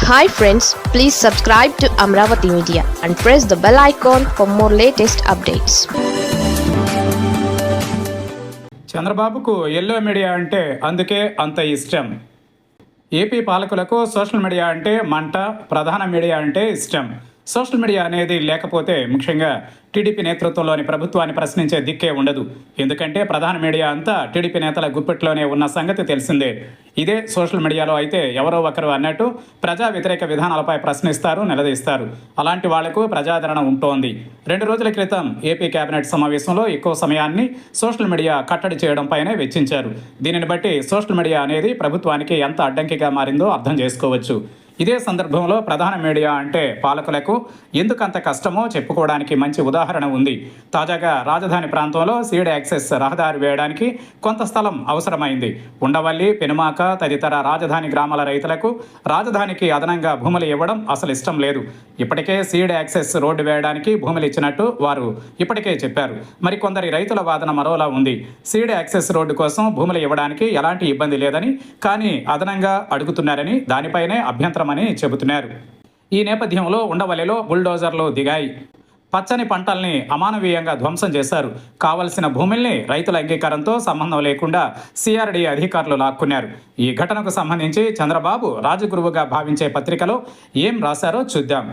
Hi friends, please subscribe to Amravati Media and press the bell icon for more latest updates. చంద్రబాబుకు yellow media అంటే అందుకే అంత ఇష్టం. AP పాలకులకు social media అంటే మంట, ప్రధాన మీడియా అంటే ఇష్టం. సోషల్ మీడియా అనేది లేకపోతే ముఖ్యంగా టీడీపీ నేతృత్వంలోని ప్రభుత్వాన్ని ప్రశ్నించే దిక్కే ఉండదు. ఎందుకంటే ప్రధాన మీడియా అంతా టీడీపీ నేతల గుప్పిట్లోనే ఉన్న సంగతి తెలిసిందే. ఇదే సోషల్ మీడియాలో అయితే ఎవరో ఒకరు అన్నట్టు ప్రజా వ్యతిరేక విధానాలపై ప్రశ్నిస్తారు, నిలదీస్తారు. అలాంటి వాళ్లకు ప్రజాదరణ ఉంటోంది. 2 రోజుల క్రితం ఏపీ కేబినెట్ సమావేశంలో ఎక్కువ సమయాన్ని సోషల్ మీడియా కట్టడి చేయడంపైనే వెచ్చించారు. దీనిని బట్టి సోషల్ మీడియా అనేది ప్రభుత్వానికి ఎంత అడ్డంకిగా మారిందో అర్థం చేసుకోవచ్చు. ఇదే సందర్భంలో ప్రధాన మీడియా అంటే పాలకులకు ఎందుకంత కష్టమో చెప్పుకోవడానికి మంచి ఉదాహరణ ఉంది. తాజాగా రాజధాని ప్రాంతంలో సీడ్ యాక్సెస్ రహదారి వేయడానికి కొంత స్థలం అవసరమైంది. ఉండవల్లి, పెనుమాక తదితర రాజధాని గ్రామాల రైతులకు రాజధానికి అదనంగా భూములు ఇవ్వడం అసలు ఇష్టం లేదు. ఇప్పటికే సీడ్ యాక్సెస్ రోడ్డు వేయడానికి భూములు ఇచ్చినట్టు వారు ఇప్పటికే చెప్పారు. మరికొందరి రైతుల వాదన మరోలా ఉంది. సీడ్ యాక్సెస్ రోడ్డు కోసం భూములు ఇవ్వడానికి ఎలాంటి ఇబ్బంది లేదని, కానీ అదనంగా అడుగుతున్నారని, దానిపైనే అభ్యంతరం అని చెబుతున్నారు. ఈ నేపథ్యంలో ఉండవల్లిలో బుల్డోజర్లు దిగాయి. పచ్చని పంటల్ని అమానవీయంగా ధ్వంసం చేశారు. కావలసిన భూముల్ని రైతుల అంగీకారంతో సంబంధం లేకుండా సిఆర్డీ అధికారులు లాక్కున్నారు. ఈ ఘటనకు సంబంధించి చంద్రబాబు రాజగురువుగా భావించే పత్రికలో ఏం రాశారో చూద్దాం.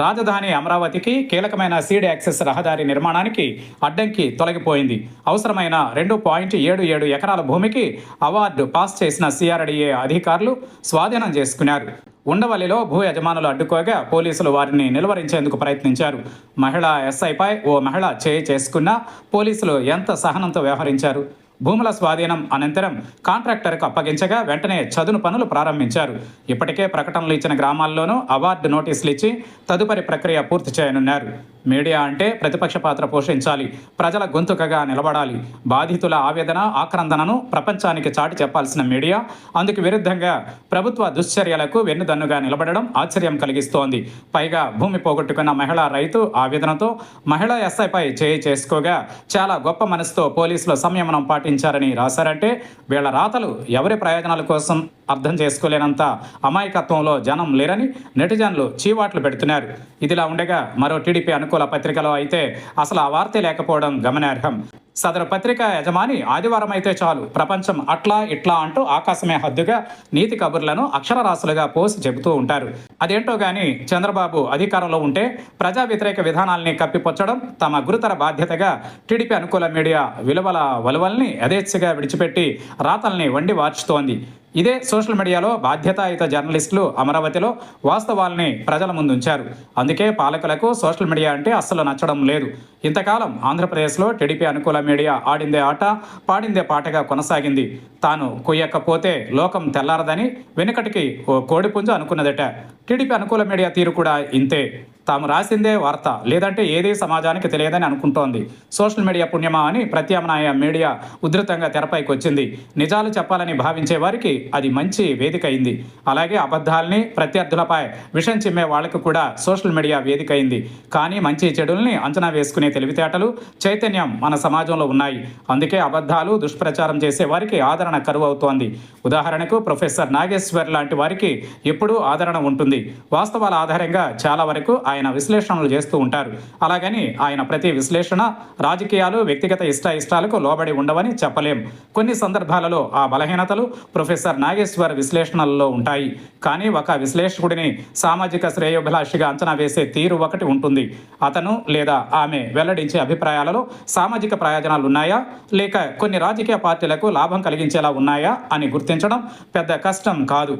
రాజధాని అమరావతికి కీలకమైన సీడ్ యాక్సెస్ రహదారి నిర్మాణానికి అడ్డంకి తొలగిపోయింది. అవసరమైన 2.77 ఎకరాల భూమికి అవార్డు పాస్ చేసిన సిఆర్డీఏ అధికారులు స్వాధీనం చేసుకున్నారు. ఉండవల్లిలో భూ యజమానులు అడ్డుకోగా పోలీసులు వారిని నిలువరించేందుకు ప్రయత్నించారు. మహిళా ఎస్ఐపై ఓ మహిళ చేయి చేసుకున్నా పోలీసులు ఎంత సహనంతో వ్యవహరించారు. భూముల స్వాధీనం అనంతరం కాంట్రాక్టర్కు అప్పగించగా వెంటనే చదును పనులు ప్రారంభించారు. ఇప్పటికే ప్రకటనలు ఇచ్చిన గ్రామాల్లోనూ అవార్డు నోటీసులు ఇచ్చి తదుపరి ప్రక్రియ పూర్తి చేయనున్నారు. మీడియా అంటే ప్రతిపక్ష పాత్ర పోషించాలి, ప్రజల గొంతుకగా నిలబడాలి. బాధితుల ఆవేదన, ఆక్రందనను ప్రపంచానికి చాటి చెప్పాల్సిన మీడియా అందుకు విరుద్ధంగా ప్రభుత్వ దుశ్చర్యలకు వెన్నుదన్నుగా నిలబడడం ఆశ్చర్యం కలిగిస్తోంది. పైగా భూమి పోగొట్టుకున్న మహిళా రైతు ఆవేదనతో మహిళా ఎస్ఐపై చేయి చేసుకోగా చాలా గొప్ప మనసుతో పోలీసులు సంయమనం పాటించారని రాశారంటే వీళ్ల రాతలు ఎవరి ప్రయోజనాల కోసం అర్థం చేసుకోలేనంత అమాయకత్వంలో జనం లేరని నెటిజన్లు చీవాట్లు పెడుతున్నారు. ఇదిలా ఉండగా మరో టీడీపీ అనుకూల పత్రికలో అయితే అసలు ఆ వార్తే లేకపోవడం గమనార్హం. సదరు పత్రిక యజమాని ఆదివారం అయితే చాలు ప్రపంచం అట్లా ఇట్లా అంటూ ఆకాశమే హద్దుగా నీతి కబుర్లను అక్షరరాశులుగా పోసి చెబుతూ ఉంటారు. అదేంటో గాని చంద్రబాబు అధికారంలో ఉంటే ప్రజా వ్యతిరేక విధానాల్ని కప్పిపుచ్చడం తమ గురుతర బాధ్యతగా టీడీపీ అనుకూల మీడియా విలువల వలువల్ని యథేచ్ఛగా విడిచిపెట్టి రాతల్ని వండి వార్చుతోంది. ఇదే సోషల్ మీడియాలో బాధ్యతాయుత జర్నలిస్టులు అమరావతిలో వాస్తవాల్ని ప్రజల ముందుంచారు. అందుకే పాలకులకు సోషల్ మీడియా అంటే అస్సలు నచ్చడం లేదు. ఇంతకాలం ఆంధ్రప్రదేశ్లో టీడీపీ అనుకూల మీడియా ఆడిందే ఆట, పాడిందే పాటగా కొనసాగింది. తాను కొయ్యకపోతే లోకం తెల్లారదని వెనుకటికి ఓ కోడిపుంజు అనుకున్నదట. టీడీపీ అనుకూల మీడియా తీరు కూడా ఇంతే. తాము రాసిందే వార్త, లేదంటే ఏదీ సమాజానికి తెలియదని అనుకుంటోంది. సోషల్ మీడియా పుణ్యమా అని ప్రత్యామ్నాయ మీడియా ఉధృతంగా తెరపైకి వచ్చింది. నిజాలు చెప్పాలని భావించే వారికి అది మంచి వేదిక అయింది. అలాగే అబద్ధాలని, ప్రత్యర్థులపై విషం చిమ్మే వాళ్లకు కూడా సోషల్ మీడియా వేదిక అయింది. కానీ మంచి చెడుల్ని అంచనా వేసుకునే తెలివితేటలు, చైతన్యం మన సమాజంలో ఉన్నాయి. అందుకే అబద్ధాలు, దుష్ప్రచారం చేసే వారికి ఆదరణ కరువు అవుతోంది. ఉదాహరణకు ప్రొఫెసర్ నాగేశ్వర్ లాంటి వారికి ఎప్పుడూ ఆదరణ ఉంటుంది. వాస్తవాల ఆధారంగా చాలా వరకు ఆయన విశ్లేషణలు చేస్తూ ఉంటారు. అలాగని ఆయన ప్రతి విశ్లేషణ రాజకీయాలు, వ్యక్తిగత ఇష్టాయిష్టాలకు లోబడి ఉండవని చెప్పలేం. కొన్ని సందర్భాలలో ఆ బలహీనతలు ప్రొఫెసర్ నాగేశ్వర్ విశ్లేషణలలో ఉంటాయి. కానీ ఒక విశ్లేషకుడిని సామాజిక శ్రేయోభిలాషిగా అంచనా వేసే తీరు ఒకటి ఉంటుంది. అతను లేదా ఆమె వెల్లడించే అభిప్రాయాలలో సామాజిక ప్రయోజనాలు ఉన్నాయా, లేక కొన్ని రాజకీయ పార్టీలకు లాభం కలిగించేలా ఉన్నాయా అని గుర్తించడం పెద్ద కష్టం కాదు.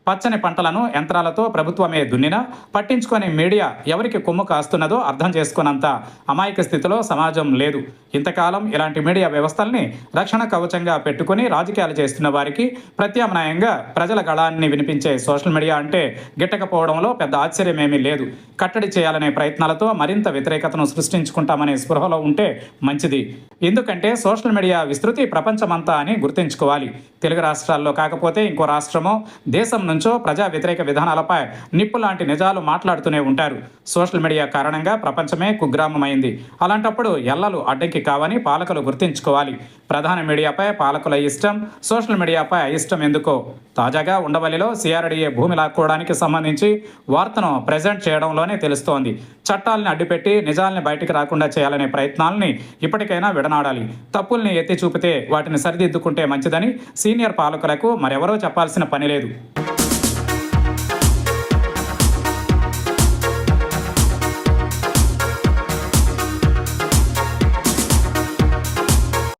పచ్చని పంటలను యంత్రాలతో ప్రభుత్వమే దున్నినా పట్టించుకొని మీడియా ఎవరికి కొమ్ము కాస్తున్నదో అర్థం చేసుకున్నంత అమాయక స్థితిలో సమాజం లేదు. ఇంతకాలం ఇలాంటి మీడియా వ్యవస్థల్ని రక్షణ కవచంగా పెట్టుకుని రాజకీయాలు చేస్తున్న వారికి ప్రత్యామ్నాయంగా ప్రజల గళాన్ని వినిపించే సోషల్ మీడియా అంటే గిట్టకపోవడంలో పెద్ద ఆశ్చర్యమేమీ లేదు. కట్టడి చేయాలనే ప్రయత్నాలతో మరింత వ్యతిరేకతను సృష్టించుకుంటామనే స్పృహలో ఉంటే మంచిది. ఎందుకంటే సోషల్ మీడియా విస్తృతి ప్రపంచమంతా అని గుర్తుంచుకోవాలి. తెలుగు రాష్ట్రాల్లో కాకపోతే ఇంకో రాష్ట్రమో, దేశం నుంచో ప్రజా వ్యతిరేక విధానాలపై నిప్పు లాంటి నిజాలు మాట్లాడుతూనే ఉంటారు. సోషల్ మీడియా కారణంగా ప్రపంచమే కుగ్రామమైంది. అలాంటప్పుడు ఎల్లలు అడ్డంకి కావని పాలకులు గుర్తుంచుకోవాలి. ప్రధాన మీడియాపై పాలకుల ఇష్టం, సోషల్ మీడియాపై అయిష్టం ఎందుకో తాజాగా ఉండవల్లిలో సిఆర్డీఏ భూమి లాక్కోవడానికి సంబంధించి వార్తను ప్రెజెంట్ చేయడంలోనే తెలుస్తోంది. చట్టాలను అడ్డుపెట్టి నిజాల్ని బయటికి రాకుండా చేయాలనే ప్రయత్నాలని ఇప్పటికైనా విడనాడాలి. తప్పుల్ని ఎత్తి చూపితే వాటిని సరిదిద్దుకుంటే మంచిదని సీనియర్ పాలకులకు మరెవరో చెప్పాల్సిన పని లేదు.